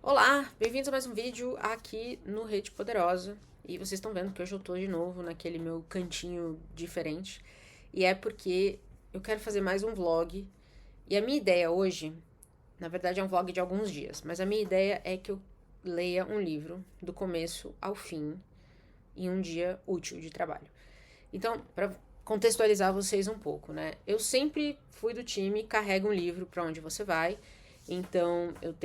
Olá, bem-vindos a mais um vídeo aqui no Rede Poderosa. E vocês estão vendo que hoje eu tô de novo naquele meu cantinho diferente. E é porque eu quero fazer mais um vlog. E a minha ideia hoje, na verdade é um vlog de alguns dias, mas a minha ideia é que eu leia um livro do começo ao fim em um dia útil de trabalho. Então, para contextualizar vocês um pouco, né? Eu sempre fui do time carrega um livro para onde você vai. Então, eu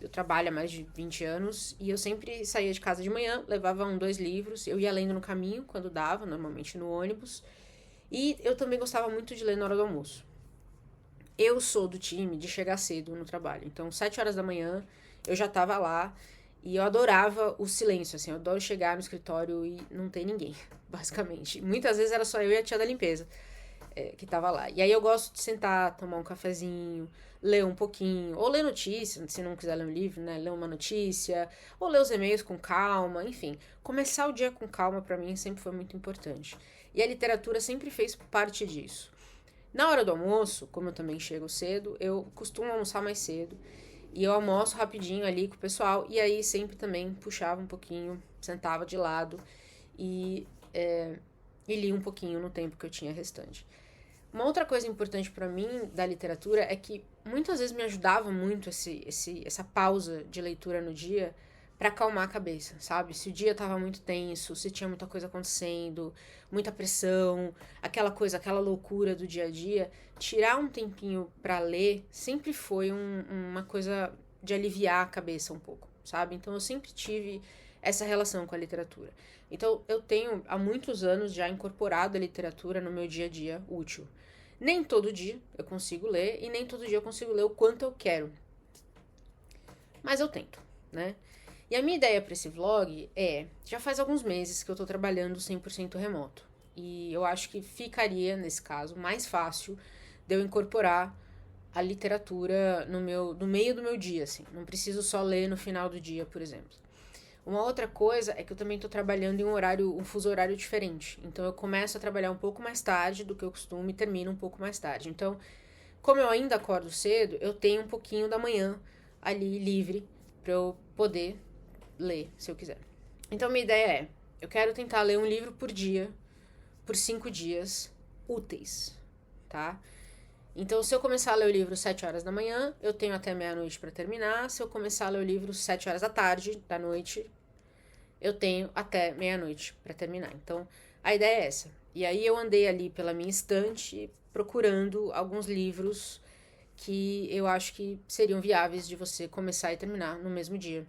trabalho há mais de 20 anos e eu sempre saía de casa de manhã, levava dois livros, eu ia lendo no caminho quando dava, normalmente no ônibus. E eu também gostava muito de ler na hora do almoço. Eu sou do time de chegar cedo no trabalho. Então, 7 horas da manhã, eu já tava lá e eu adorava o silêncio, assim. Eu adoro chegar no escritório e não tem ninguém, basicamente. Muitas vezes era só eu e a tia da limpeza que tava lá. E aí eu gosto de sentar, tomar um cafezinho, ler um pouquinho, ou ler notícia, se não quiser ler um livro, né? Ler uma notícia, ou ler os e-mails com calma, enfim. Começar o dia com calma pra mim sempre foi muito importante. E a literatura sempre fez parte disso. Na hora do almoço, como eu também chego cedo, eu costumo almoçar mais cedo. E eu almoço rapidinho ali com o pessoal. E aí sempre também puxava um pouquinho, sentava de lado e, e li um pouquinho no tempo que eu tinha restante. Uma outra coisa importante pra mim da literatura é que muitas vezes me ajudava muito essa pausa de leitura no dia pra acalmar a cabeça, sabe? Se o dia tava muito tenso, se tinha muita coisa acontecendo, muita pressão, aquela coisa, aquela loucura do dia a dia, tirar um tempinho pra ler sempre foi uma coisa de aliviar a cabeça um pouco, sabe? Então eu sempre tive essa relação com a literatura. Então eu tenho há muitos anos já incorporado a literatura no meu dia a dia útil. Nem todo dia eu consigo ler e nem todo dia eu consigo ler o quanto eu quero. Mas eu tento, né? E a minha ideia para esse vlog já faz alguns meses que eu tô trabalhando 100% remoto. E eu acho que ficaria, nesse caso, mais fácil de eu incorporar a literatura no meio do meu dia, assim. Não preciso só ler no final do dia, por exemplo. Uma outra coisa é que eu também tô trabalhando em um fuso horário diferente. Então eu começo a trabalhar um pouco mais tarde do que eu costumo e termino um pouco mais tarde. Então, como eu ainda acordo cedo, eu tenho um pouquinho da manhã ali livre para eu poder ler, se eu quiser. Então minha ideia eu quero tentar ler um livro por dia, por 5 dias úteis, tá? Então, se eu começar a ler o livro 7 horas da manhã, eu tenho até meia-noite para terminar. Se eu começar a ler o livro 7 horas da tarde, da noite, eu tenho até meia-noite para terminar. Então, a ideia é essa. E aí eu andei ali pela minha estante procurando alguns livros que eu acho que seriam viáveis de você começar e terminar no mesmo dia.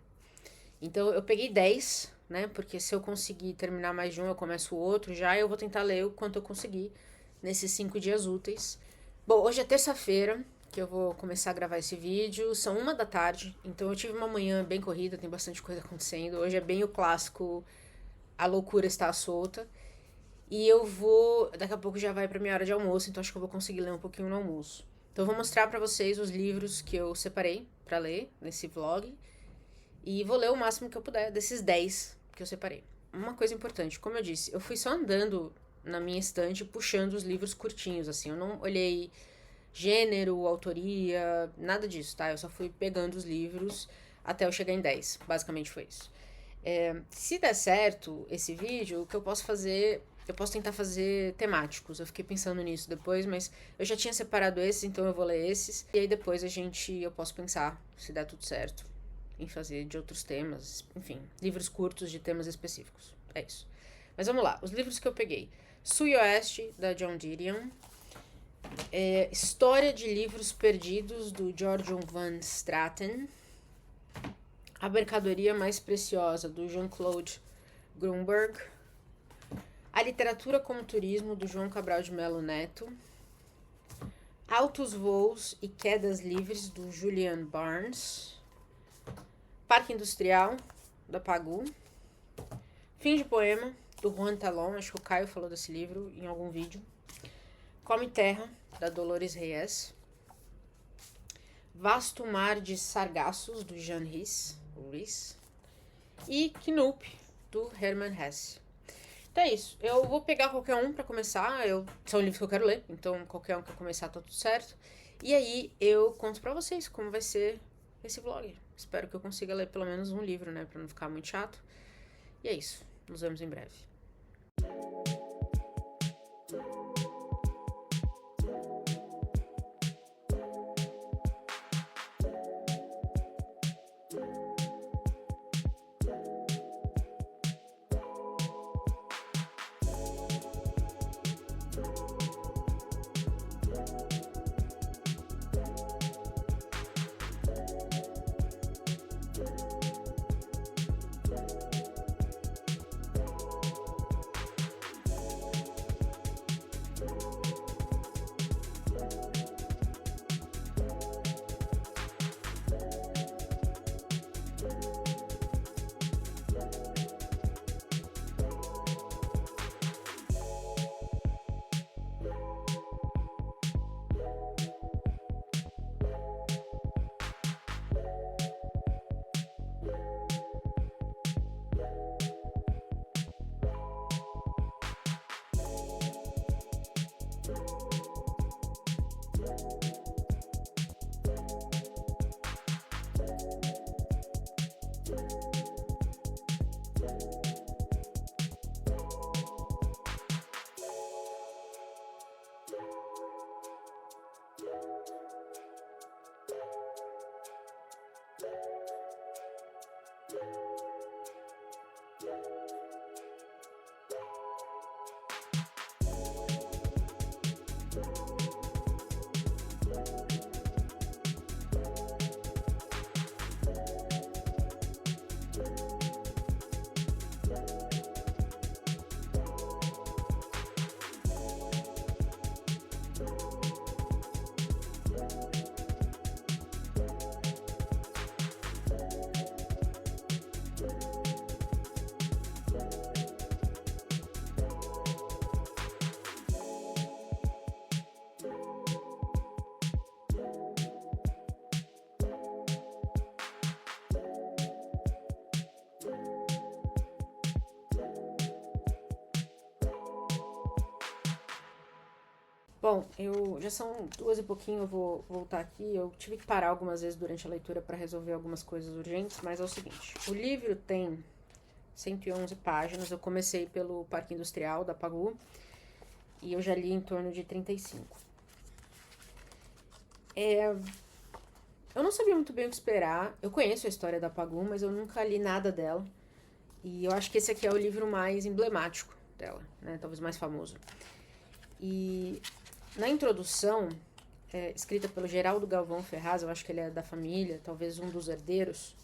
Então, eu peguei 10, né? Porque se eu conseguir terminar mais de um, eu começo o outro. Já eu vou tentar ler o quanto eu conseguir nesses 5 dias úteis. Bom, hoje é terça-feira que eu vou começar a gravar esse vídeo. São 1 da tarde, então eu tive uma manhã bem corrida, tem bastante coisa acontecendo. Hoje é bem o clássico, a loucura está solta. E eu vou, daqui a pouco já vai pra minha hora de almoço, então acho que eu vou conseguir ler um pouquinho no almoço. Então eu vou mostrar pra vocês os livros que eu separei pra ler nesse vlog. E vou ler o máximo que eu puder desses 10 que eu separei. Uma coisa importante, como eu disse, eu fui só andando na minha estante puxando os livros curtinhos, assim. Eu não olhei gênero, autoria, nada disso, tá? Eu só fui pegando os livros até eu chegar em 10. Basicamente foi isso. Se der certo esse vídeo, o que eu posso fazer... Eu posso tentar fazer temáticos. Eu fiquei pensando nisso depois, mas eu já tinha separado esses, então eu vou ler esses. E aí depois eu posso pensar, se der tudo certo, em fazer de outros temas. Enfim, livros curtos de temas específicos. É isso. Mas vamos lá. Os livros que eu peguei. Sul e Oeste, da John Didion. História de Livros Perdidos, do George Van Straten. A Mercadoria Mais Preciosa, do Jean-Claude Grunberg. A Literatura como Turismo, do João Cabral de Melo Neto. Altos Voos e Quedas Livres, do Julian Barnes. Parque Industrial, da Pagu. Fim de Poema, do Juan Talon. Acho que o Caio falou desse livro em algum vídeo. Come Terra, da Dolores Reyes. Vasto Mar de Sargassos, do Jean Rhys. E Knoop, do Hermann Hesse. Então é isso. Eu vou pegar qualquer um pra começar. São livros que eu quero ler, então qualquer um que eu começar tá tudo certo. E aí eu conto pra vocês como vai ser esse vlog. Espero que eu consiga ler pelo menos um livro, né, pra não ficar muito chato. E é isso. Nos vemos em breve. Bom, já são 2 e pouquinho, eu vou voltar aqui. Eu tive que parar algumas vezes durante a leitura para resolver algumas coisas urgentes, mas é o seguinte, o livro tem 111 páginas, eu comecei pelo Parque Industrial da Pagu e eu já li em torno de 35. Eu não sabia muito bem o que esperar, eu conheço a história da Pagu, mas eu nunca li nada dela, e eu acho que esse aqui é o livro mais emblemático dela, né, talvez mais famoso. E na introdução, escrita pelo Geraldo Galvão Ferraz, eu acho que ele é da família, talvez um dos herdeiros,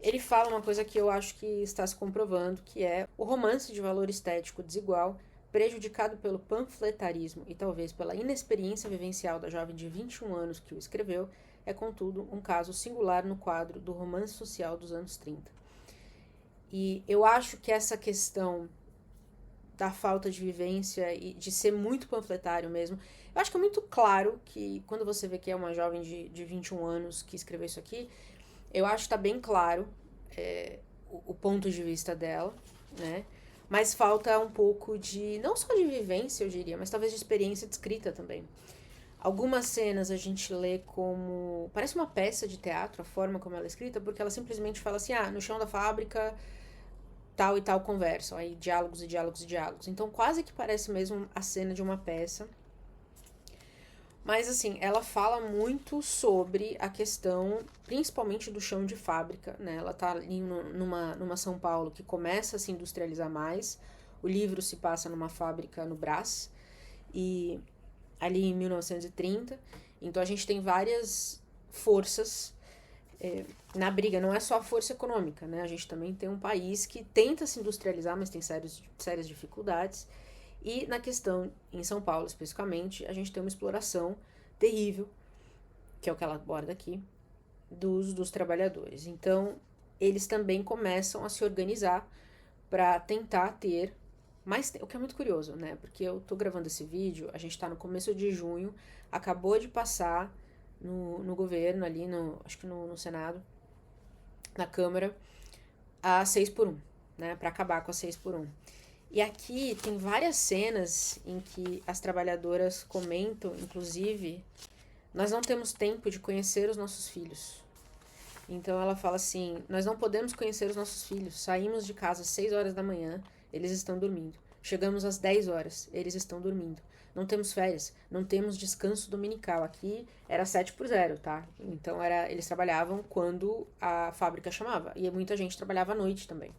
ele fala uma coisa que eu acho que está se comprovando, que é o romance de valor estético desigual, prejudicado pelo panfletarismo e talvez pela inexperiência vivencial da jovem de 21 anos que o escreveu, é, contudo, um caso singular no quadro do romance social dos anos 30. E eu acho que essa questão da falta de vivência e de ser muito panfletário mesmo, eu acho que é muito claro que quando você vê que é uma jovem de 21 anos que escreveu isso aqui, eu acho que tá bem claro o ponto de vista dela, né? Mas falta um pouco de, não só de vivência, eu diria, mas talvez de experiência de escrita também. Algumas cenas a gente lê como... Parece uma peça de teatro, a forma como ela é escrita, porque ela simplesmente fala assim, no chão da fábrica, tal e tal conversa. Aí diálogos e diálogos e diálogos. Então quase que parece mesmo a cena de uma peça. Mas assim, ela fala muito sobre a questão, principalmente do chão de fábrica, né? Ela tá ali numa São Paulo que começa a se industrializar mais. O livro se passa numa fábrica no Brás, e ali em 1930. Então a gente tem várias forças na briga, não é só a força econômica, né? A gente também tem um país que tenta se industrializar, mas tem sérias dificuldades. E na questão, em São Paulo especificamente, a gente tem uma exploração terrível, que é o que ela aborda aqui, dos trabalhadores. Então, eles também começam a se organizar para tentar ter mais tempo, o que é muito curioso, né? Porque eu tô gravando esse vídeo, a gente tá no começo de junho, acabou de passar no governo ali, acho que no Senado, na Câmara, a 6x1, né? Para acabar com a 6x1. E aqui tem várias cenas em que as trabalhadoras comentam, inclusive, nós não temos tempo de conhecer os nossos filhos. Então ela fala assim: nós não podemos conhecer os nossos filhos. Saímos de casa às 6 horas da manhã, eles estão dormindo. Chegamos às 10 horas, eles estão dormindo. Não temos férias, não temos descanso dominical. Aqui era 7 por 0, tá? Então eles trabalhavam quando a fábrica chamava. E muita gente trabalhava à noite também.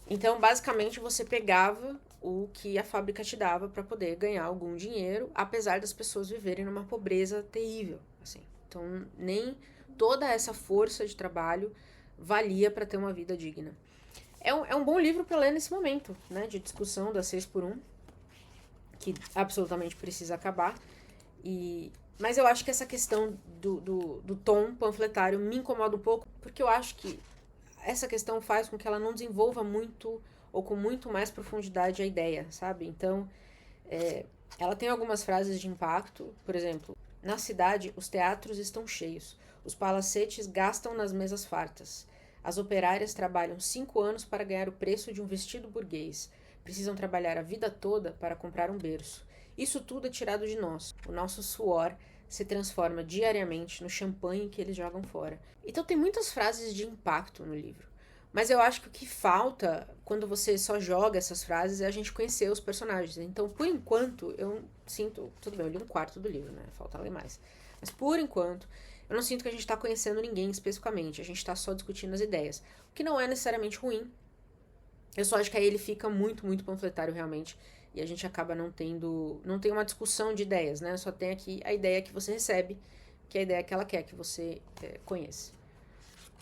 Então, basicamente, você pegava o que a fábrica te dava para poder ganhar algum dinheiro, apesar das pessoas viverem numa pobreza terrível, assim. Então, nem toda essa força de trabalho valia para ter uma vida digna. É um bom livro para ler nesse momento, né, de discussão da 6x1, que absolutamente precisa acabar. Mas eu acho que essa questão do tom panfletário me incomoda um pouco, porque eu acho que essa questão faz com que ela não desenvolva muito ou com muito mais profundidade a ideia, sabe? Então, ela tem algumas frases de impacto, por exemplo: na cidade, os teatros estão cheios, os palacetes gastam nas mesas fartas, as operárias trabalham 5 anos para ganhar o preço de um vestido burguês, precisam trabalhar a vida toda para comprar um berço. Isso tudo é tirado de nós, o nosso suor se transforma diariamente no champanhe que eles jogam fora. Então tem muitas frases de impacto no livro. Mas eu acho que o que falta, quando você só joga essas frases, é a gente conhecer os personagens. Então, por enquanto, eu sinto... Tudo bem, eu li 1/4 do livro, né? Falta ler mais. Mas, por enquanto, eu não sinto que a gente tá conhecendo ninguém especificamente. A gente tá só discutindo as ideias. O que não é necessariamente ruim. Eu só acho que aí ele fica muito, muito panfletário, realmente. E a gente acaba não tem uma discussão de ideias, né? Só tem aqui a ideia que você recebe, que é a ideia que ela quer que você conheça.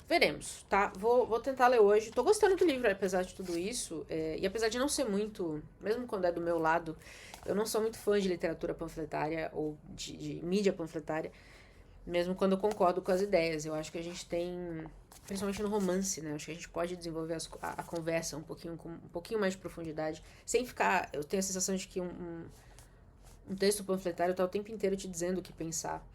Veremos, tá? Vou tentar ler hoje. Tô gostando do livro, apesar de tudo isso. E apesar de não ser muito, mesmo quando é do meu lado, eu não sou muito fã de literatura panfletária ou de mídia panfletária, mesmo quando eu concordo com as ideias. Eu acho que a gente tem, principalmente no romance, né? Acho que a gente pode desenvolver a conversa com um pouquinho mais de profundidade, sem ficar... Eu tenho a sensação de que um texto panfletário tá o tempo inteiro te dizendo o que pensar.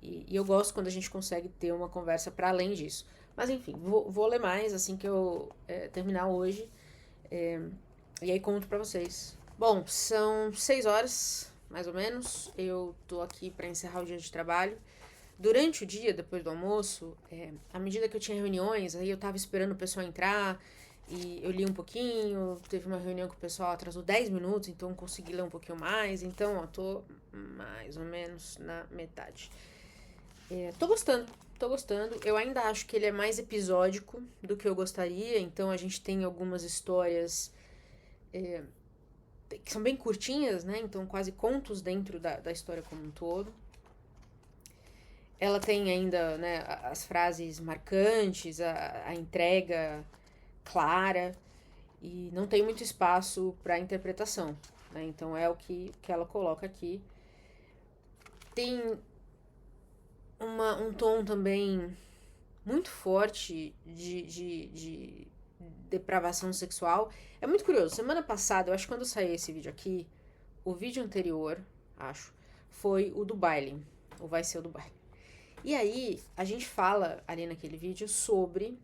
E eu gosto quando a gente consegue ter uma conversa para além disso. Mas enfim, vou ler mais assim que eu terminar hoje. E aí conto pra vocês. Bom, são 6 horas, mais ou menos. Eu tô aqui para encerrar o dia de trabalho. Durante o dia, depois do almoço, à medida que eu tinha reuniões, aí eu tava esperando o pessoal entrar e eu li um pouquinho. Teve uma reunião que o pessoal atrasou 10 minutos, então eu consegui ler um pouquinho mais. Então, ó, tô mais ou menos na metade. Tô gostando. Eu ainda acho que ele é mais episódico do que eu gostaria, então a gente tem algumas histórias que são bem curtinhas, né? Então quase contos dentro da história como um todo. Ela tem ainda, né, as frases marcantes, a entrega clara, e não tem muito espaço para interpretação, né? Então é o que ela coloca aqui. Tem um tom também muito forte de depravação sexual. É muito curioso. Semana passada, eu acho que quando saiu esse vídeo aqui, o vídeo anterior, foi o do baile. Ou vai ser o do baile. E aí, a gente fala ali naquele vídeo sobre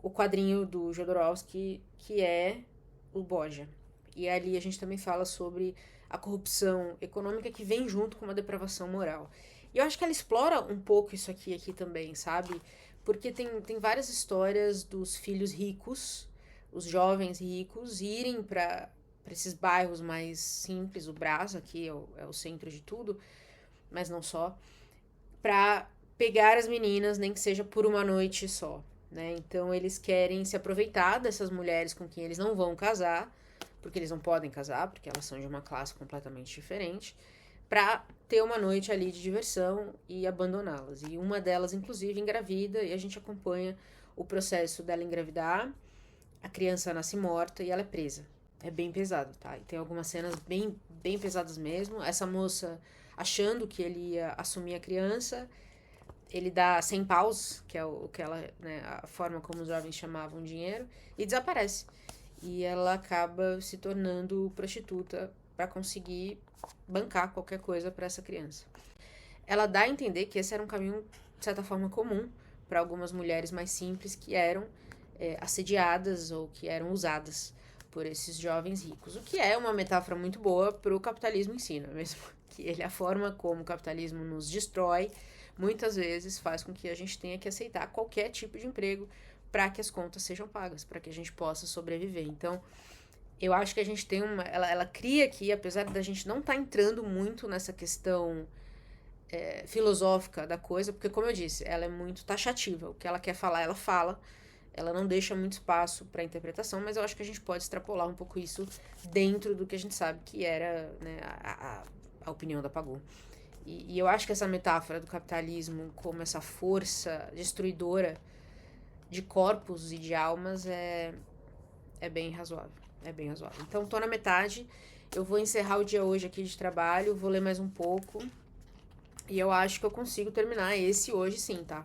o quadrinho do Jodorowsky, que é o Borgia. E ali a gente também fala sobre a corrupção econômica que vem junto com uma depravação moral. E eu acho que ela explora um pouco isso aqui também, sabe? Porque tem várias histórias dos filhos ricos, os jovens ricos, irem para esses bairros mais simples. O Brás aqui é o centro de tudo, mas não só, para pegar as meninas, nem que seja por uma noite só, né? Então eles querem se aproveitar dessas mulheres com quem eles não vão casar, porque eles não podem casar, porque elas são de uma classe completamente diferente, pra ter uma noite ali de diversão e abandoná-las. E uma delas, inclusive, engravida, e a gente acompanha o processo dela engravidar, a criança nasce morta e ela é presa. É bem pesado, tá? E tem algumas cenas bem, bem pesadas mesmo. Essa moça achando que ele ia assumir a criança, ele dá 100 paus, que é o que ela, né, a forma como os jovens chamavam dinheiro, e desaparece. E ela acaba se tornando prostituta para conseguir bancar qualquer coisa para essa criança. Ela dá a entender que esse era um caminho, de certa forma, comum para algumas mulheres mais simples que eram assediadas ou que eram usadas por esses jovens ricos. O que é uma metáfora muito boa para o capitalismo em si, não é mesmo? que a forma como o capitalismo nos destrói, muitas vezes faz com que a gente tenha que aceitar qualquer tipo de emprego para que as contas sejam pagas, para que a gente possa sobreviver. Então, eu acho que a gente tem uma... Ela cria aqui, apesar da gente não estar entrando muito nessa questão filosófica da coisa, porque, como eu disse, ela é muito taxativa. O que ela quer falar, ela fala. Ela não deixa muito espaço para interpretação, mas eu acho que a gente pode extrapolar um pouco isso dentro do que a gente sabe que era, né, a opinião da Pagou. E eu acho que essa metáfora do capitalismo como essa força destruidora de corpos e de almas é bem razoável. É bem razoável. Então, tô na metade. Eu vou encerrar o dia hoje aqui de trabalho, vou ler mais um pouco. E eu acho que eu consigo terminar esse hoje sim, tá?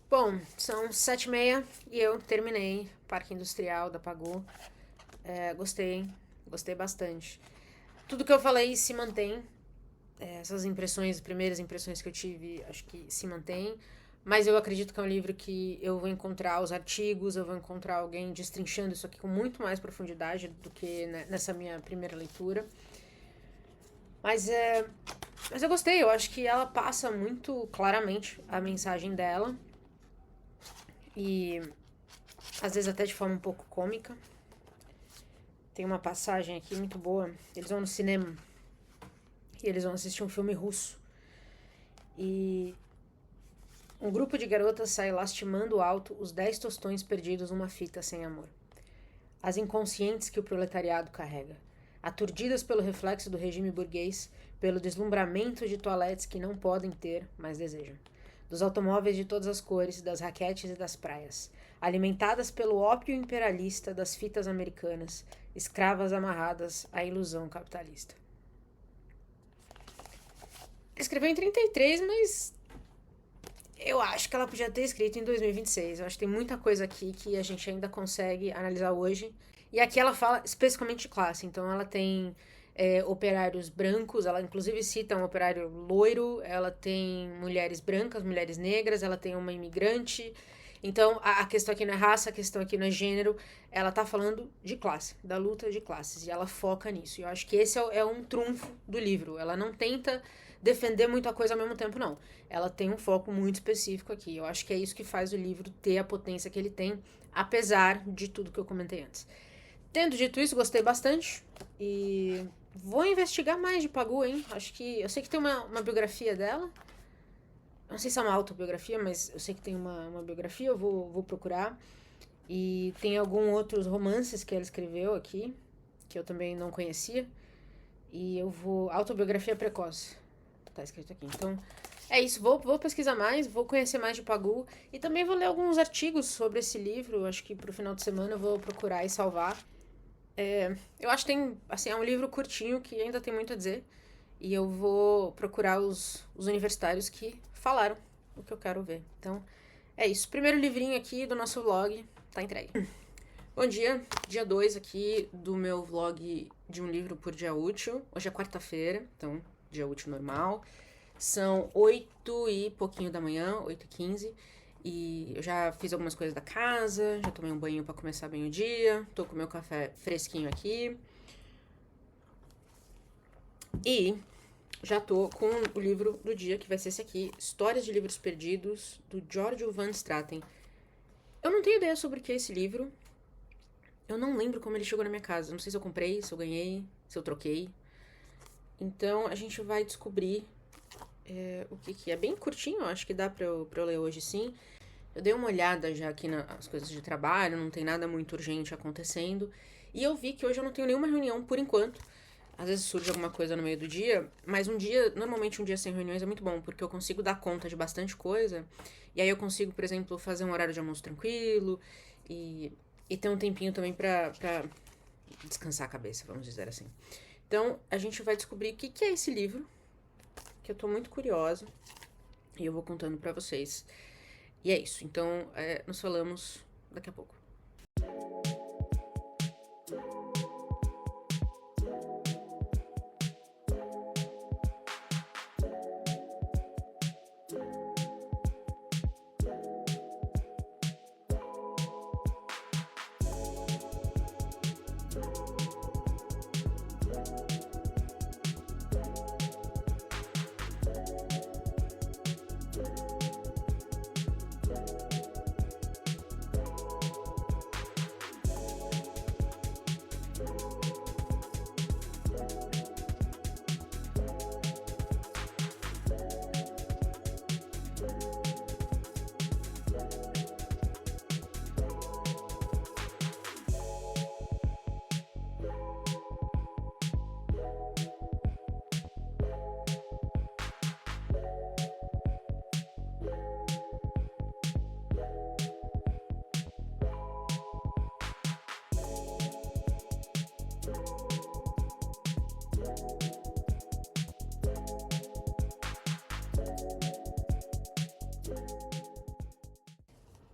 Bom, são 7h30 e eu terminei Parque Industrial da Pagou. Gostei bastante. Tudo que eu falei se mantém. Essas impressões, primeiras impressões que eu tive, acho que se mantém. Mas eu acredito que é um livro que eu vou encontrar os artigos, eu vou encontrar alguém destrinchando isso aqui com muito mais profundidade do que nessa minha primeira leitura. Mas eu gostei, eu acho que ela passa muito claramente a mensagem dela. E às vezes até de forma um pouco cômica. Tem uma passagem aqui muito boa. Eles vão no cinema e eles vão assistir um filme russo. E um grupo de garotas sai lastimando alto os 10 tostões perdidos numa fita sem amor. As inconscientes que o proletariado carrega. Aturdidas pelo reflexo do regime burguês, pelo deslumbramento de toaletes que não podem ter, mas desejam. Dos automóveis de todas as cores, das raquetes e das praias, alimentadas pelo ópio imperialista das fitas americanas, escravas amarradas à ilusão capitalista. Ela escreveu em 33, mas eu acho que ela podia ter escrito em 2026. Eu acho que tem muita coisa aqui que a gente ainda consegue analisar hoje. E aqui ela fala especificamente de classe, então ela tem operários brancos, ela inclusive cita um operário loiro, ela tem mulheres brancas, mulheres negras, ela tem uma imigrante. Então, a questão aqui não é raça, a questão aqui não é gênero, ela tá falando de classe, da luta de classes, e ela foca nisso. E eu acho que esse é um trunfo do livro. Ela não tenta defender muita coisa ao mesmo tempo, não. Ela tem um foco muito específico aqui. Eu acho que é isso que faz o livro ter a potência que ele tem, apesar de tudo que eu comentei antes. Tendo dito isso, gostei bastante, e vou investigar mais de Pagou, hein? Eu sei que tem uma biografia dela. Não sei se é uma autobiografia, mas eu sei que tem uma biografia, eu vou procurar. E tem alguns outros romances que ela escreveu aqui, que eu também não conhecia. E eu vou... Autobiografia precoce. Tá escrito aqui. Então, é isso. Vou pesquisar mais, vou conhecer mais de Pagou. E também vou ler alguns artigos sobre esse livro. Acho que pro final de semana eu vou procurar e salvar. Eu acho que tem, assim, é um livro curtinho que ainda tem muito a dizer. E eu vou procurar os universitários que falaram o que eu quero ver. Então, é isso. Primeiro livrinho aqui do nosso vlog tá entregue. Bom dia, dia 2 aqui do meu vlog de um livro por dia útil. Hoje é quarta-feira, então dia útil normal. São 8 e pouquinho da manhã, 8h15. E eu já fiz algumas coisas da casa, já tomei um banho pra começar bem o dia. Tô com meu café fresquinho aqui. E já tô com o livro do dia, que vai ser esse aqui, Histórias de Livros Perdidos, do Giorgio Van Straten. Eu não tenho ideia sobre o que é esse livro. Eu não lembro como ele chegou na minha casa. Não sei se eu comprei, se eu ganhei, se eu troquei. Então a gente vai descobrir o que é. Bem curtinho, acho que dá pra eu ler hoje sim. Eu dei uma olhada já aqui nas coisas de trabalho, não tem nada muito urgente acontecendo. E eu vi que hoje eu não tenho nenhuma reunião por enquanto. Às vezes surge alguma coisa no meio do dia, mas normalmente um dia sem reuniões é muito bom, porque eu consigo dar conta de bastante coisa. E aí eu consigo, por exemplo, fazer um horário de almoço tranquilo e ter um tempinho também pra descansar a cabeça, vamos dizer assim. Então, a gente vai descobrir o que é esse livro, que eu tô muito curiosa, e eu vou contando pra vocês. E é isso, então nos falamos daqui a pouco.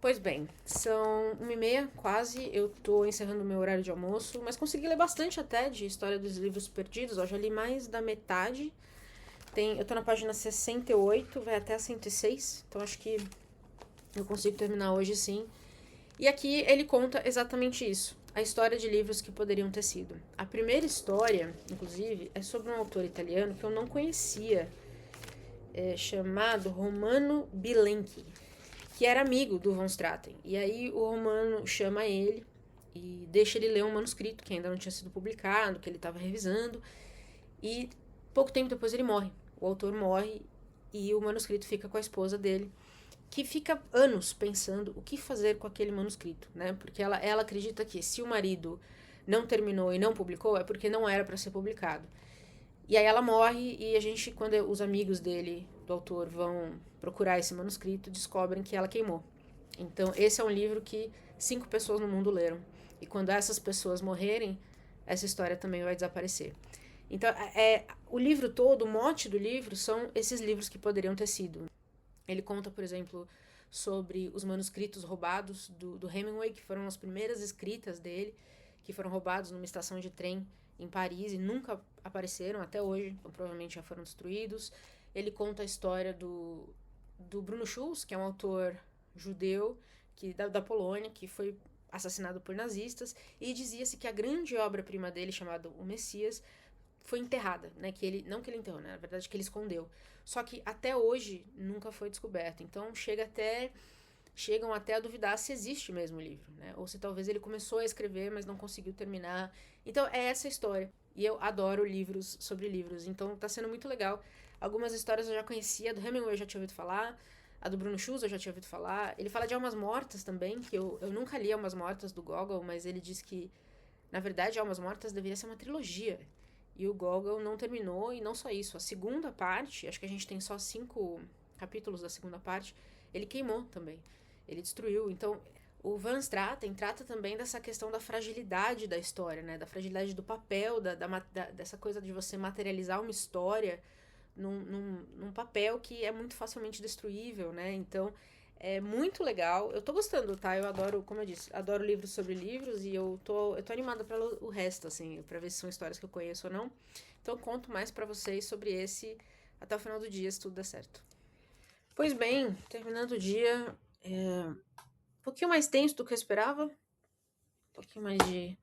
Pois bem, são 1h30 quase, eu tô encerrando o meu horário de almoço, mas consegui ler bastante até de História dos Livros Perdidos, ó, já li mais da metade. Eu tô na página 68, vai até a 106, então acho que eu consigo terminar hoje sim. E aqui ele conta exatamente isso, a história de livros que poderiam ter sido. A primeira história, inclusive, é sobre um autor italiano que eu não conhecia, chamado Romano Bilenchi, que era amigo do Von Straten. E aí o Romano chama ele e deixa ele ler um manuscrito que ainda não tinha sido publicado, que ele estava revisando. E pouco tempo depois ele morre. O autor morre e o manuscrito fica com a esposa dele, que fica anos pensando o que fazer com aquele manuscrito, né? Porque ela acredita que se o marido não terminou e não publicou, é porque não era para ser publicado. E aí ela morre e a gente, quando os amigos dele, do autor, vão procurar esse manuscrito, descobrem que ela queimou. Então, esse é um livro que 5 pessoas no mundo leram. E quando essas pessoas morrerem, essa história também vai desaparecer. Então, o livro todo, o mote do livro, são esses livros que poderiam ter sido. Ele conta, por exemplo, sobre os manuscritos roubados do Hemingway, que foram as primeiras escritas dele, que foram roubados numa estação de trem em Paris e nunca apareceram até hoje, então provavelmente já foram destruídos. Ele conta a história do Bruno Schulz, que é um autor judeu da Polônia, que foi assassinado por nazistas, e dizia-se que a grande obra-prima dele, chamada O Messias, foi enterrada, né? Não que ele enterrou, né? Na verdade que ele escondeu. Só que até hoje nunca foi descoberto. Então chegam até a duvidar se existe mesmo o livro, né? Ou se talvez ele começou a escrever, mas não conseguiu terminar. Então é essa história. E eu adoro livros sobre livros, então tá sendo muito legal. Algumas histórias eu já conhecia, do Hemingway eu já tinha ouvido falar, a do Bruno Schulz eu já tinha ouvido falar. Ele fala de Almas Mortas também, que eu nunca li Almas Mortas do Gogol, mas ele diz que, na verdade, Almas Mortas deveria ser uma trilogia. E o Gogol não terminou, e não só isso. A segunda parte, acho que a gente tem só 5 capítulos da segunda parte, ele queimou também. Ele destruiu. Então, o Van Straten trata também dessa questão da fragilidade da história, né? Da fragilidade do papel, dessa coisa de você materializar uma história num papel que é muito facilmente destruível, né? Então, é muito legal. Eu tô gostando, tá? Eu adoro, como eu disse, adoro livros sobre livros e eu tô animada para o resto, assim, para ver se são histórias que eu conheço ou não. Então, conto mais para vocês sobre esse até o final do dia, se tudo der certo. Pois bem, terminando o dia, um pouquinho mais tenso do que eu esperava, um pouquinho mais de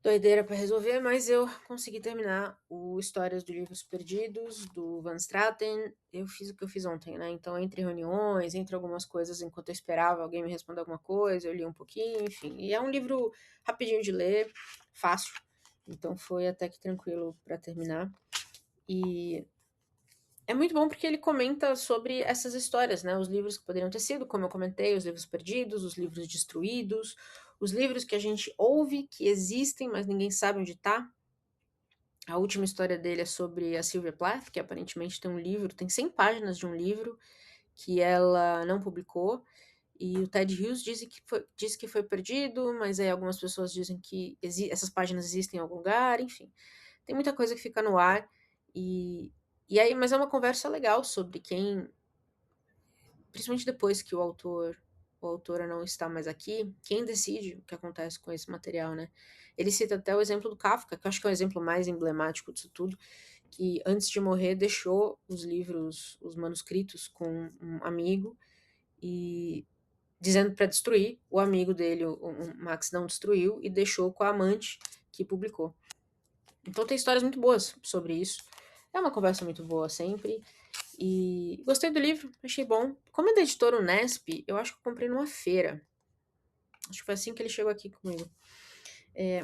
doideira pra resolver, mas eu consegui terminar o Histórias do Livros Perdidos, do Van Straten. Eu fiz o que eu fiz ontem, né? Então, entre reuniões, entre algumas coisas, enquanto eu esperava alguém me responder alguma coisa, eu li um pouquinho, enfim. E é um livro rapidinho de ler, fácil. Então, foi até que tranquilo pra terminar. E é muito bom porque ele comenta sobre essas histórias, né? Os livros que poderiam ter sido, como eu comentei, os livros perdidos, os livros destruídos, os livros que a gente ouve que existem, mas ninguém sabe onde tá. A última história dele é sobre a Sylvia Plath, que aparentemente tem um livro, tem 100 páginas de um livro que ela não publicou. E o Ted Hughes disse que foi perdido, mas aí algumas pessoas dizem que essas páginas existem em algum lugar, enfim. Tem muita coisa que fica no ar. E, e aí, mas é uma conversa legal sobre quem, principalmente depois que o autor ou a autora não está mais aqui, quem decide o que acontece com esse material, né? Ele cita até o exemplo do Kafka, que eu acho que é o exemplo mais emblemático disso tudo, que antes de morrer deixou os livros, os manuscritos com um amigo e dizendo para destruir. O amigo dele, o Max, não destruiu e deixou com a amante que publicou. Então tem histórias muito boas sobre isso. É uma conversa muito boa sempre. E gostei do livro, achei bom. Como é da editora Unesp, eu acho que eu comprei numa feira. Acho que foi assim que ele chegou aqui comigo.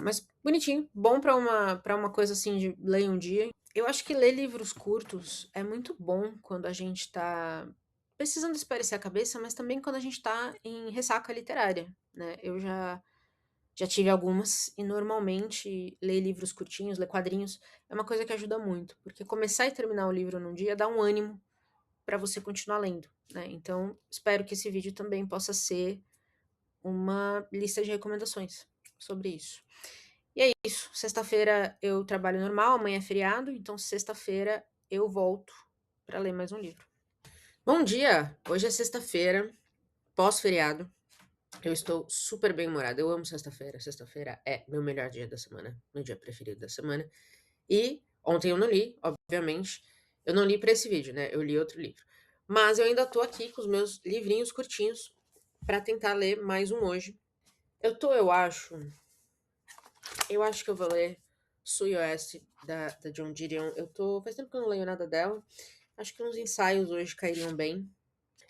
Mas bonitinho, bom pra uma coisa assim de ler um dia. Eu acho que ler livros curtos é muito bom quando a gente tá precisando espairecer a cabeça, mas também quando a gente tá em ressaca literária, né? Já tive algumas e normalmente ler livros curtinhos, ler quadrinhos, é uma coisa que ajuda muito, porque começar e terminar o livro num dia dá um ânimo para você continuar lendo, né? Então, espero que esse vídeo também possa ser uma lista de recomendações sobre isso. E é isso. Sexta-feira eu trabalho normal, amanhã é feriado, então sexta-feira eu volto para ler mais um livro. Bom dia! Hoje é sexta-feira, pós-feriado. Eu estou super bem-humorada. Eu amo sexta-feira. Sexta-feira é meu melhor dia da semana, meu dia preferido da semana. E ontem eu não li, obviamente. Eu não li para esse vídeo, né? Eu li outro livro. Mas eu ainda tô aqui com os meus livrinhos curtinhos para tentar ler mais um hoje. Eu acho que eu vou ler Sue West da John Didion. Faz tempo que eu não leio nada dela. Acho que uns ensaios hoje cairiam bem.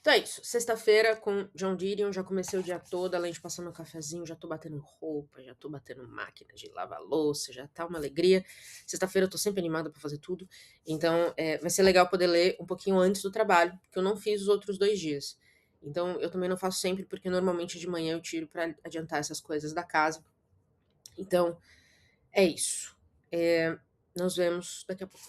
Então é isso. Sexta-feira com John Didion. Já comecei o dia todo, além de passar meu cafezinho, já tô batendo roupa, já tô batendo máquina de lavar louça, já tá uma alegria. Sexta-feira eu tô sempre animada pra fazer tudo. Então vai ser legal poder ler um pouquinho antes do trabalho, porque eu não fiz os outros 2 dias. Então eu também não faço sempre, porque normalmente de manhã eu tiro pra adiantar essas coisas da casa. Então é isso. Nos vemos daqui a pouco.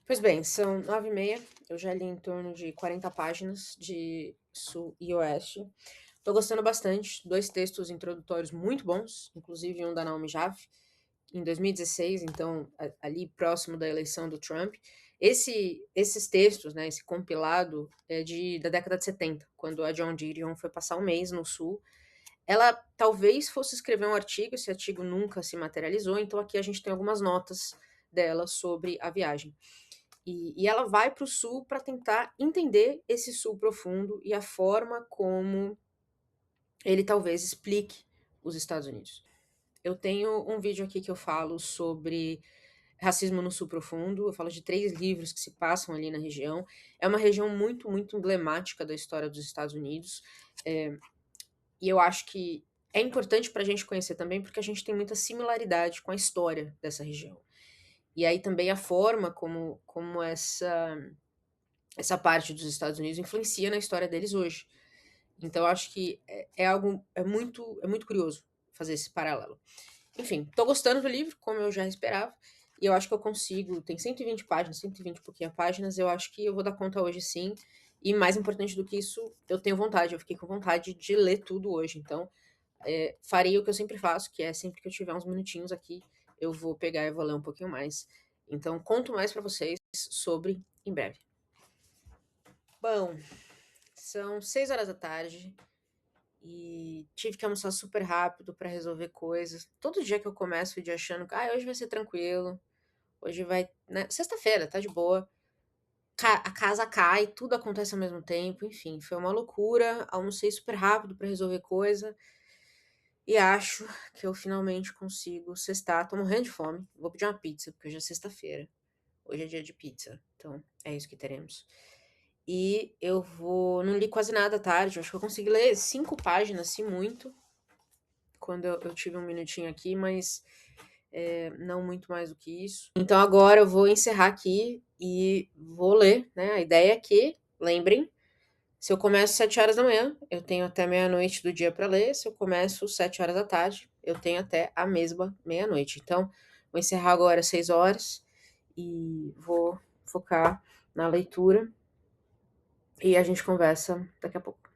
Pois bem, são 9h30. Eu já li em torno de 40 páginas de Sul e Oeste. Tô gostando bastante. 2 textos introdutórios muito bons, inclusive um da Naomi Jaffe, em 2016, então ali próximo da eleição do Trump. Esses textos, né, esse compilado é da década de 70, quando a Joan Didion foi passar um mês no Sul. Ela talvez fosse escrever um artigo, esse artigo nunca se materializou, então aqui a gente tem algumas notas dela sobre a viagem. E ela vai para o Sul para tentar entender esse Sul profundo e a forma como ele talvez explique os Estados Unidos. Eu tenho um vídeo aqui que eu falo sobre racismo no Sul Profundo. Eu falo de 3 livros que se passam ali na região. É uma região muito, muito emblemática da história dos Estados Unidos. E eu acho que é importante para a gente conhecer também, porque a gente tem muita similaridade com a história dessa região. E aí também a forma como essa parte dos Estados Unidos influencia na história deles hoje. Então eu acho que é algo é muito curioso fazer esse paralelo. Enfim, tô gostando do livro, como eu já esperava, e eu acho que eu consigo, tem 120 páginas, 120 e pouquinho páginas, eu acho que eu vou dar conta hoje sim. E mais importante do que isso, eu tenho vontade, eu fiquei com vontade de ler tudo hoje. Então, farei o que eu sempre faço, que é sempre que eu tiver uns minutinhos aqui, eu vou pegar e vou ler um pouquinho mais. Então, conto mais pra vocês sobre em breve. Bom, são 6 horas da tarde e tive que almoçar super rápido pra resolver coisas. Todo dia que eu começo o dia achando que hoje vai ser tranquilo, hoje vai, né? Sexta-feira, tá de boa. A casa cai, tudo acontece ao mesmo tempo, enfim, foi uma loucura. Almocei super rápido pra resolver coisa. E acho que eu finalmente consigo sextar. Tô morrendo de fome. Vou pedir uma pizza, porque hoje é sexta-feira. Hoje é dia de pizza. Então, é isso que teremos. E eu vou. Não li quase nada à tarde. Acho que eu consegui ler 5 páginas, se muito. Quando eu tive um minutinho aqui, mas não muito mais do que isso. Então agora eu vou encerrar aqui e vou ler, né? A ideia é que, lembrem, se eu começo 7 horas da manhã, eu tenho até meia-noite do dia para ler. Se eu começo 7 horas da tarde, eu tenho até a mesma meia-noite. Então, vou encerrar agora às 6 horas e vou focar na leitura e a gente conversa daqui a pouco.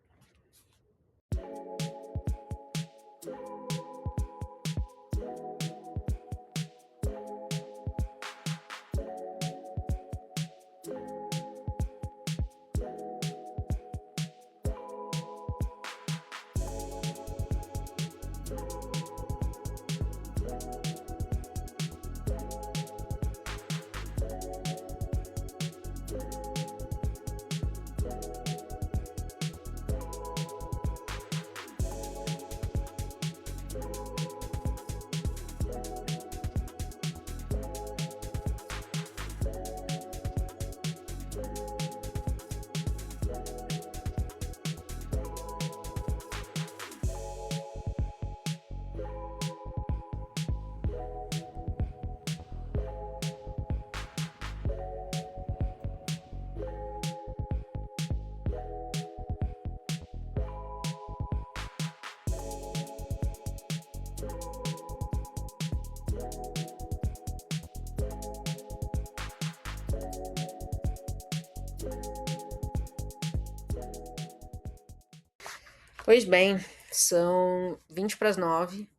Pois bem, são 20 para as 9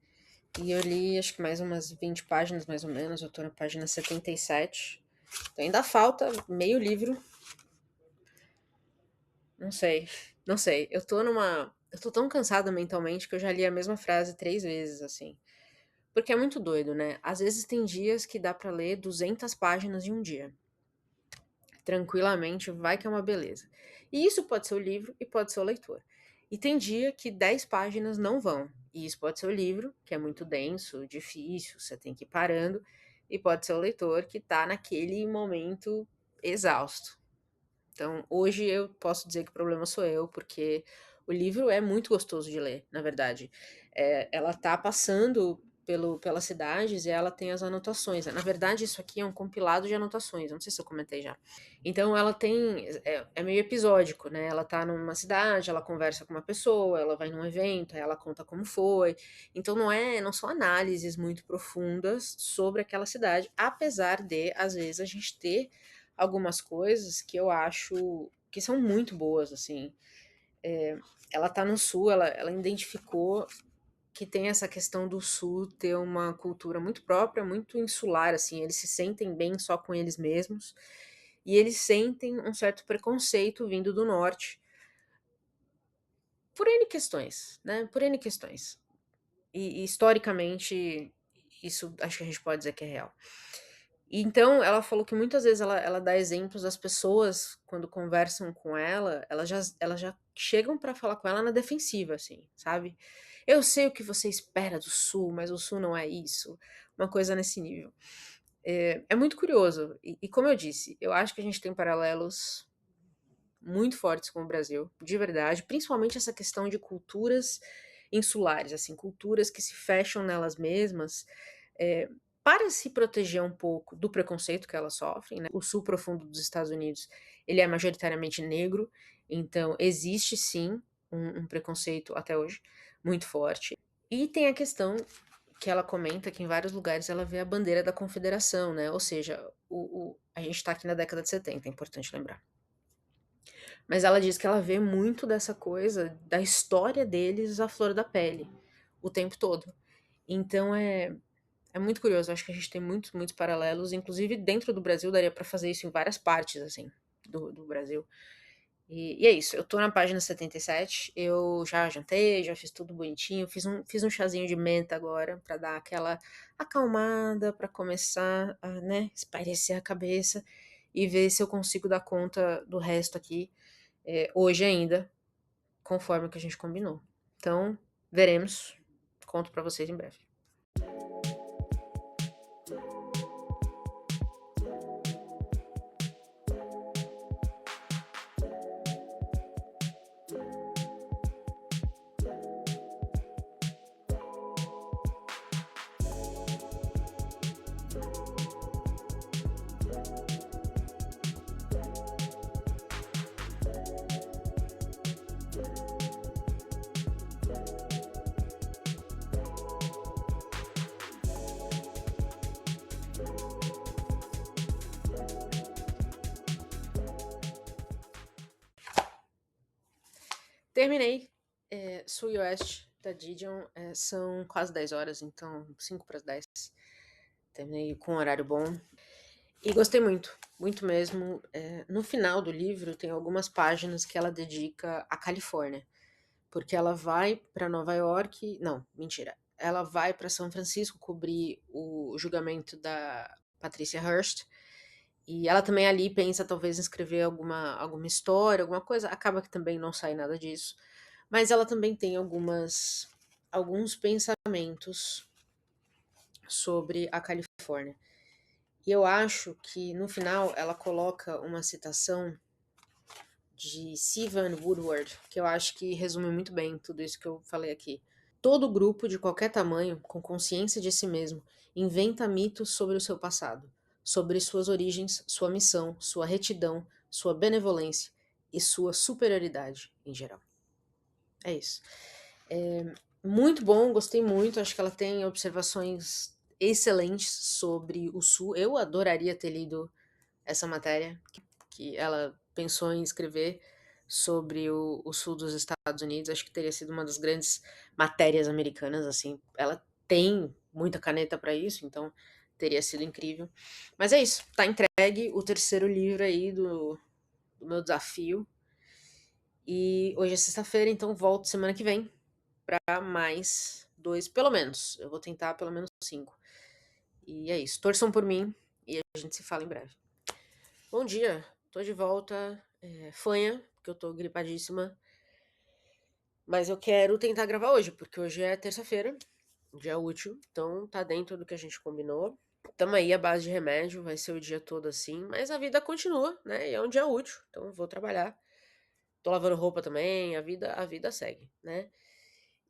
e eu li acho que mais umas 20 páginas, mais ou menos. Eu tô na página 77. Então ainda falta meio livro. Não sei, não sei. Eu tô tão cansada mentalmente que eu já li a mesma frase 3 vezes, assim. Porque é muito doido, né? Às vezes tem dias que dá pra ler 200 páginas em um dia. Tranquilamente, vai que é uma beleza. E isso pode ser o livro e pode ser o leitor. E tem dia que 10 páginas não vão. E isso pode ser o livro, que é muito denso, difícil, você tem que ir parando. E pode ser o leitor que tá naquele momento exausto. Então, hoje eu posso dizer que o problema sou eu, porque o livro é muito gostoso de ler, na verdade. Ela tá passando pelas cidades e ela tem as anotações. Na verdade, isso aqui é um compilado de anotações, eu não sei se eu comentei já. Então, ela tem. É meio episódico, né? Ela tá numa cidade, ela conversa com uma pessoa, ela vai num evento, aí ela conta como foi. Então, não são análises muito profundas sobre aquela cidade, apesar de, às vezes, a gente ter algumas coisas que eu acho que são muito boas, assim. É, ela tá no sul, ela identificou que tem essa questão do sul ter uma cultura muito própria, muito insular, assim, eles se sentem bem só com eles mesmos, e eles sentem um certo preconceito vindo do norte, por N questões, né, por N questões. E historicamente, isso acho que a gente pode dizer que é real. Então, ela falou que muitas vezes ela dá exemplos das pessoas, quando conversam com ela, elas já chegam pra falar com ela na defensiva, assim, sabe? Eu sei o que você espera do Sul, mas o Sul não é isso. Uma coisa nesse nível. É muito curioso. E como eu disse, eu acho que a gente tem paralelos muito fortes com o Brasil, de verdade, principalmente essa questão de culturas insulares, assim, culturas que se fecham nelas mesmas, eh, para se proteger um pouco do preconceito que elas sofrem, né. O sul profundo dos Estados Unidos, ele é majoritariamente negro, então existe sim um preconceito até hoje muito forte. E tem a questão que ela comenta que em vários lugares ela vê a bandeira da confederação, né, ou seja, a gente tá aqui na década de 70, é importante lembrar. Mas ela diz que ela vê muito dessa coisa da história deles à flor da pele, o tempo todo. Então é muito curioso, acho que a gente tem muitos paralelos, inclusive dentro do Brasil daria pra fazer isso em várias partes, assim, do Brasil. E é isso, eu tô na página 77, eu já jantei, já fiz tudo bonitinho, fiz um chazinho de menta agora pra dar aquela acalmada, pra começar a, né, espairecer a cabeça e ver se eu consigo dar conta do resto aqui, hoje ainda, conforme o que a gente combinou. Então, veremos, conto pra vocês em breve. Terminei, Sul e Oeste, da Didion, são quase 10 horas, então 5 para as 10. Terminei com um horário bom e gostei muito, muito mesmo. No final do livro tem algumas páginas que ela dedica à Califórnia, porque ela vai para Nova York, não, mentira, ela vai para São Francisco cobrir o julgamento da Patricia Hearst, e ela também ali pensa talvez em escrever alguma história, alguma coisa, acaba que também não sai nada disso. Mas ela também tem alguns pensamentos sobre a Califórnia. E eu acho que no final ela coloca uma citação de Sivan Woodward, que eu acho que resume muito bem tudo isso que eu falei aqui. Todo grupo de qualquer tamanho, com consciência de si mesmo, inventa mitos sobre o seu passado, sobre suas origens, sua missão, sua retidão, sua benevolência e sua superioridade em geral. É isso. Muito bom, gostei muito. Acho que ela tem observações excelentes sobre o Sul. Eu adoraria ter lido essa matéria que ela pensou em escrever sobre o Sul dos Estados Unidos. Acho que teria sido uma das grandes matérias americanas, assim. Ela tem muita caneta para isso, então teria sido incrível. Mas é isso, tá entregue o terceiro livro aí do meu desafio. E hoje é sexta-feira, então volto semana que vem para mais 2, pelo menos. Eu vou tentar pelo menos 5. E é isso. Torçam por mim e a gente se fala em breve. Bom dia, tô de volta, fanha, porque eu tô gripadíssima. Mas eu quero tentar gravar hoje, porque hoje é terça-feira, dia útil, então tá dentro do que a gente combinou. Tamo aí à base de remédio, vai ser o dia todo assim, mas a vida continua, né? E é um dia útil, então eu vou trabalhar. Tô lavando roupa também, a vida segue, né?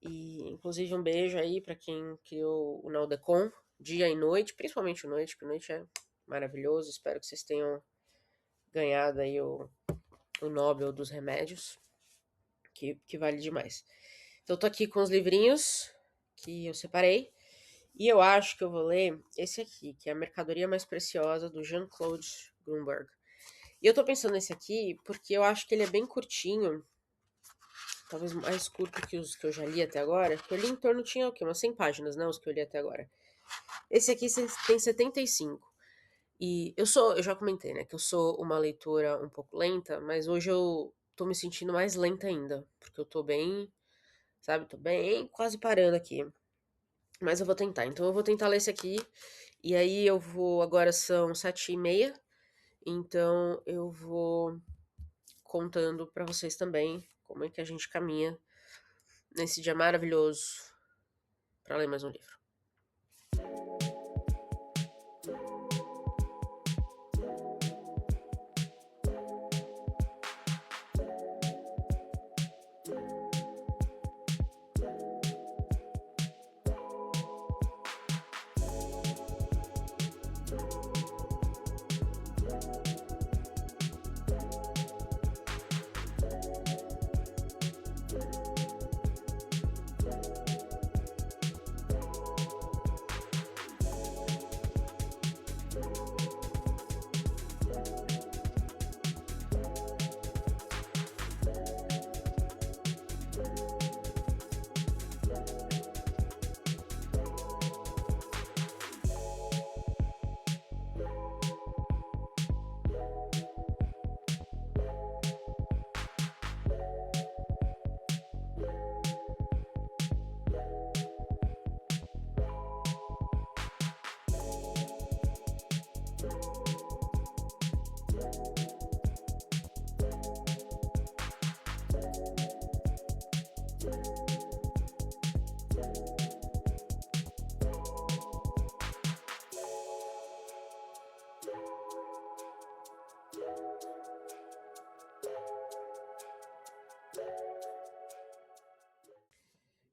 E inclusive um beijo aí pra quem criou o Naldecon, dia e noite, principalmente noite, porque noite é maravilhoso. Espero que vocês tenham ganhado aí o Nobel dos remédios, que vale demais. Então tô aqui com os livrinhos que eu separei, e eu acho que eu vou ler esse aqui, que é A Mercadoria Mais Preciosa, do Jean-Claude Grunberg. E eu tô pensando nesse aqui porque eu acho que ele é bem curtinho, talvez mais curto que os que eu já li até agora, que eu li em torno, tinha o quê? Umas 100 páginas, né, os que eu li até agora. Esse aqui tem 75. E eu já comentei, né, que eu sou uma leitora um pouco lenta, mas hoje eu tô me sentindo mais lenta ainda, porque eu tô bem, sabe, tô bem quase parando aqui. Mas eu vou tentar. Então eu vou tentar ler esse aqui, e aí eu vou, agora são 7h30, então eu vou contando pra vocês também como é que a gente caminha nesse dia maravilhoso pra ler mais um livro.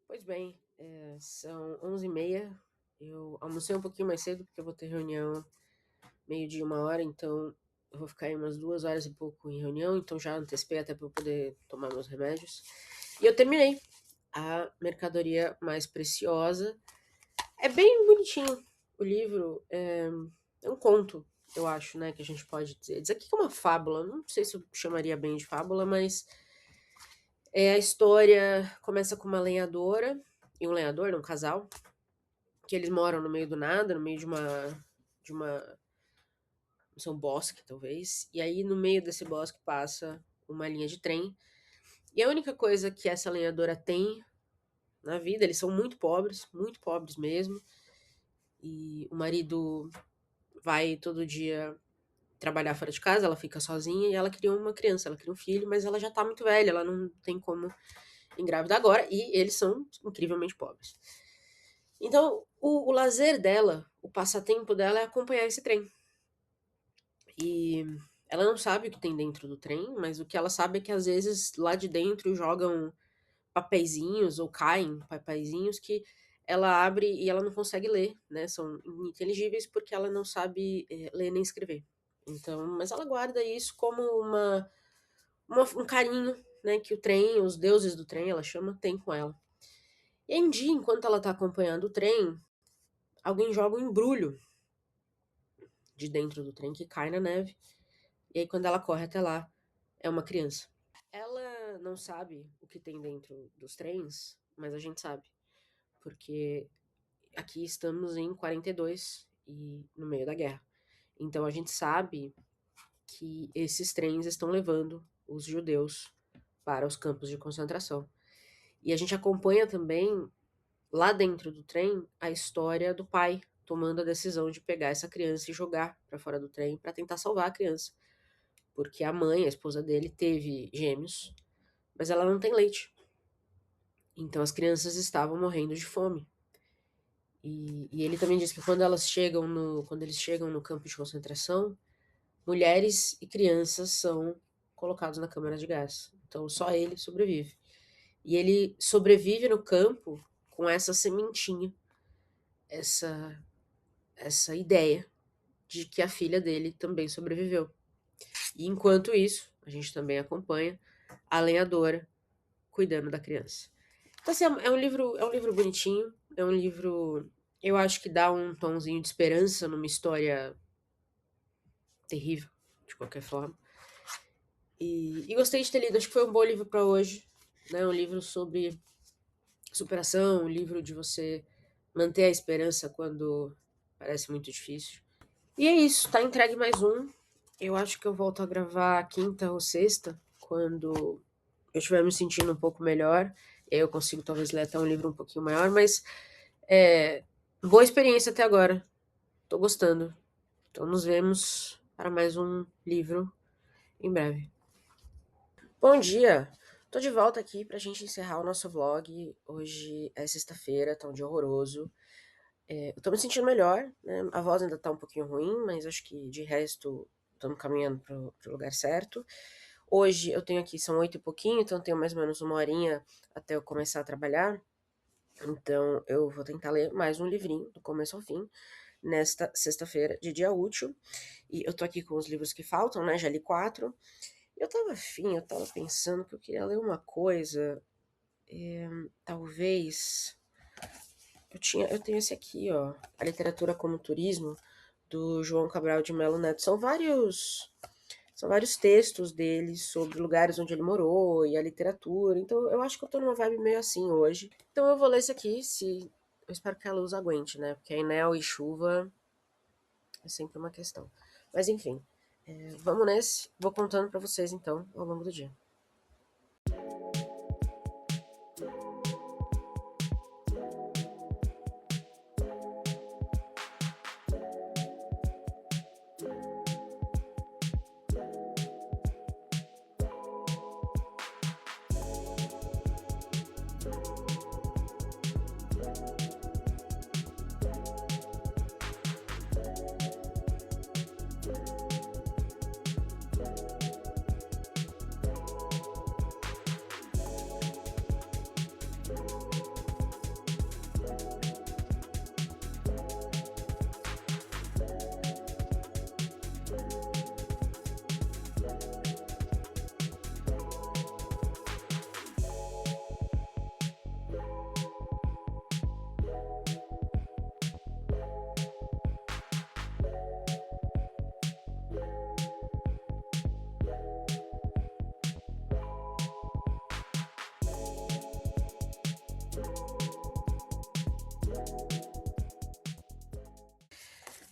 Pois bem, são 11h30. Eu almocei um pouquinho mais cedo porque eu vou ter reunião meio-dia, 1h, então eu vou ficar aí umas 2 horas e pouco em reunião, então já antecipei até para eu poder tomar meus remédios. E eu terminei a mercadoria mais preciosa. É bem bonitinho o livro, é um conto, eu acho, né, que a gente pode dizer. Dizer aqui que é uma fábula, não sei se eu chamaria bem de fábula, mas a história começa com uma lenhadora e um lenhador, um casal, que eles moram no meio do nada, no meio de uma não sei, um bosque, talvez. E aí, no meio desse bosque, passa uma linha de trem. E a única coisa que essa lenhadora tem na vida, eles são muito pobres mesmo. E o marido vai todo dia trabalhar fora de casa, ela fica sozinha e ela queria uma criança, ela queria um filho, mas ela já tá muito velha, ela não tem como engravidar agora e eles são incrivelmente pobres. Então, o lazer dela, o passatempo dela é acompanhar esse trem. E ela não sabe o que tem dentro do trem, mas o que ela sabe é que às vezes lá de dentro jogam papeizinhos ou caem papeizinhos que ela abre e ela não consegue ler, né? São ininteligíveis porque ela não sabe ler nem escrever. Então, mas ela guarda isso como um carinho, né? Que o trem, os deuses do trem, ela chama, tem com ela. E em dia, enquanto ela tá acompanhando o trem, alguém joga um embrulho de dentro do trem que cai na neve. E aí, quando ela corre até lá, é uma criança. Ela não sabe o que tem dentro dos trens, mas a gente sabe. Porque aqui estamos em 42 e no meio da guerra. Então a gente sabe que esses trens estão levando os judeus para os campos de concentração. E a gente acompanha também, lá dentro do trem, a história do pai tomando a decisão de pegar essa criança e jogar para fora do trem para tentar salvar a criança. Porque a mãe, a esposa dele, teve gêmeos, mas ela não tem leite. Então as crianças estavam morrendo de fome. E ele também diz que quando eles chegam no campo de concentração, mulheres e crianças são colocados na câmara de gás. Então só ele sobrevive. E ele sobrevive no campo com essa sementinha, essa essa ideia de que a filha dele também sobreviveu. E enquanto isso, a gente também acompanha a lenhadora cuidando da criança. Então, assim, é um livro bonitinho, é um livro, eu acho que dá um tomzinho de esperança numa história terrível, de qualquer forma. E gostei de ter lido, acho que foi um bom livro para hoje, né? Um livro sobre superação, um livro de você manter a esperança quando parece muito difícil. E é isso, tá entregue mais um. Eu acho que eu volto a gravar quinta ou sexta, quando eu estiver me sentindo um pouco melhor. E aí eu consigo talvez ler até um livro um pouquinho maior, mas boa experiência até agora. Tô gostando. Então nos vemos para mais um livro em breve. Bom dia! Tô de volta aqui pra gente encerrar o nosso vlog. Hoje é sexta-feira, tá um dia horroroso. Eu tô me sentindo melhor, né? A voz ainda tá um pouquinho ruim, mas acho que de resto estamos caminhando pro lugar certo. Hoje eu tenho aqui, são 8 e pouquinho, então eu tenho mais ou menos 1 horinha até eu começar a trabalhar. Então eu vou tentar ler mais um livrinho, do começo ao fim, nesta sexta-feira de dia útil. E eu tô aqui com os livros que faltam, né? Já li 4. Eu tava pensando que eu queria ler uma coisa Talvez... Eu tenho esse aqui, ó, A Literatura como Turismo, do João Cabral de Melo Neto. São vários textos dele sobre lugares onde ele morou e a literatura. Então eu acho que eu tô numa vibe meio assim hoje. Então eu vou ler esse aqui, se eu espero que a luz aguente, né? Porque Enel e chuva é sempre uma questão. Mas enfim, vamos nesse. Vou contando pra vocês então ao longo do dia.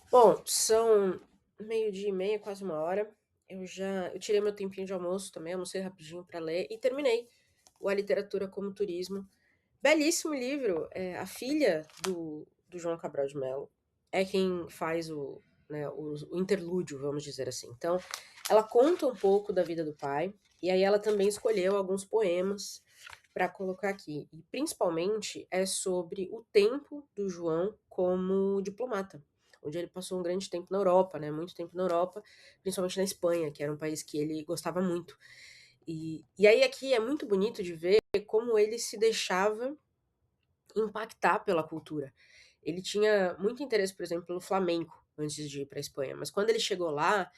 Bom, são 12:30, quase 1 hora. Eu tirei meu tempinho de almoço também, almocei rapidinho para ler e terminei o A Literatura como Turismo. Belíssimo livro. A filha do João Cabral de Melo é quem faz o interlúdio, vamos dizer assim. Então, ela conta um pouco da vida do pai e aí ela também escolheu alguns poemas para colocar aqui. E principalmente é sobre o tempo do João como diplomata, onde ele passou um grande tempo na Europa, né? Muito tempo na Europa, principalmente na Espanha, que era um país que ele gostava muito. E aí aqui é muito bonito de ver como ele se deixava impactar pela cultura. Ele tinha muito interesse, por exemplo, pelo flamenco antes de ir para a Espanha, mas quando ele chegou lá,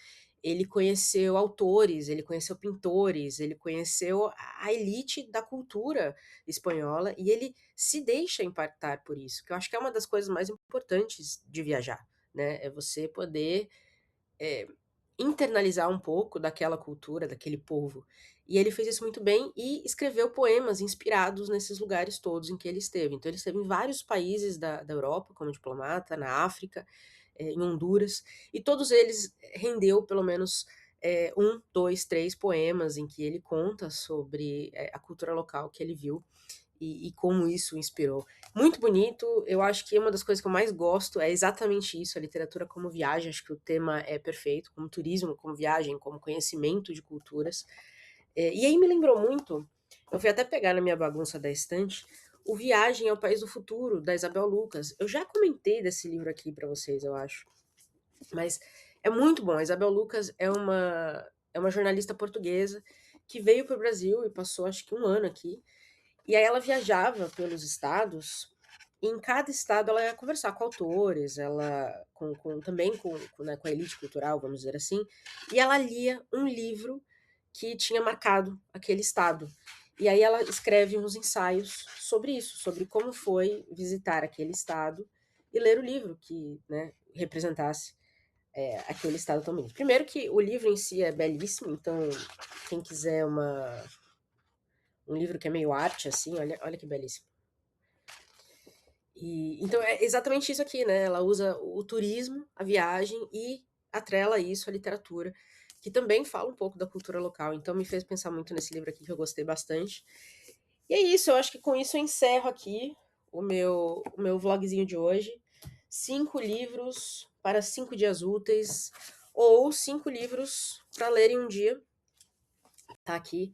ele conheceu autores, ele conheceu pintores, ele conheceu a elite da cultura espanhola e ele se deixa impactar por isso, que eu acho que é uma das coisas mais importantes de viajar, né? É você poder é, internalizar um pouco daquela cultura, daquele povo. E ele fez isso muito bem e escreveu poemas inspirados nesses lugares todos em que ele esteve. Então, ele esteve em vários países da Europa como diplomata, na África, em Honduras, e todos eles rendeu pelo menos um, dois, três poemas em que ele conta sobre a cultura local que ele viu e como isso o inspirou. Muito bonito, eu acho que uma das coisas que eu mais gosto é exatamente isso, a literatura como viagem, acho que o tema é perfeito, como turismo, como viagem, como conhecimento de culturas. E aí me lembrou muito, eu fui até pegar na minha bagunça da estante, o Viagem ao País do Futuro, da Isabel Lucas. Eu já comentei desse livro aqui para vocês, eu acho, mas é muito bom. A Isabel Lucas é uma jornalista portuguesa que veio para o Brasil e passou acho que um ano aqui, e aí ela viajava pelos estados, e em cada estado ela ia conversar com autores, ela também né, com a elite cultural, vamos dizer assim, e ela lia um livro que tinha marcado aquele estado. E aí ela escreve uns ensaios sobre isso, sobre como foi visitar aquele estado e ler o livro que, né, representasse aquele estado também. Primeiro que o livro em si é belíssimo, então quem quiser um livro que é meio arte, assim, olha que belíssimo. Então é exatamente isso aqui, né? Ela usa o turismo, a viagem e atrela isso à literatura, que também fala um pouco da cultura local. Então me fez pensar muito nesse livro aqui que eu gostei bastante. E é isso, eu acho que com isso eu encerro aqui o meu vlogzinho de hoje. 5 livros para 5 dias úteis, ou 5 livros para ler em um dia. Tá aqui.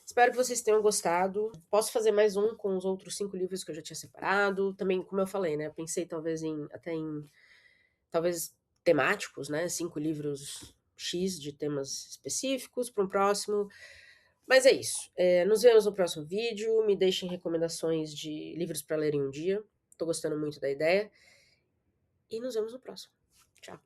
Espero que vocês tenham gostado. Posso fazer mais um com os outros 5 livros que eu já tinha separado. Também, como eu falei, né? Pensei talvez talvez temáticos, né? 5 livros X de temas específicos para um próximo. Mas é isso. Nos vemos no próximo vídeo. Me deixem recomendações de livros para ler em um dia. Tô gostando muito da ideia. E nos vemos no próximo. Tchau.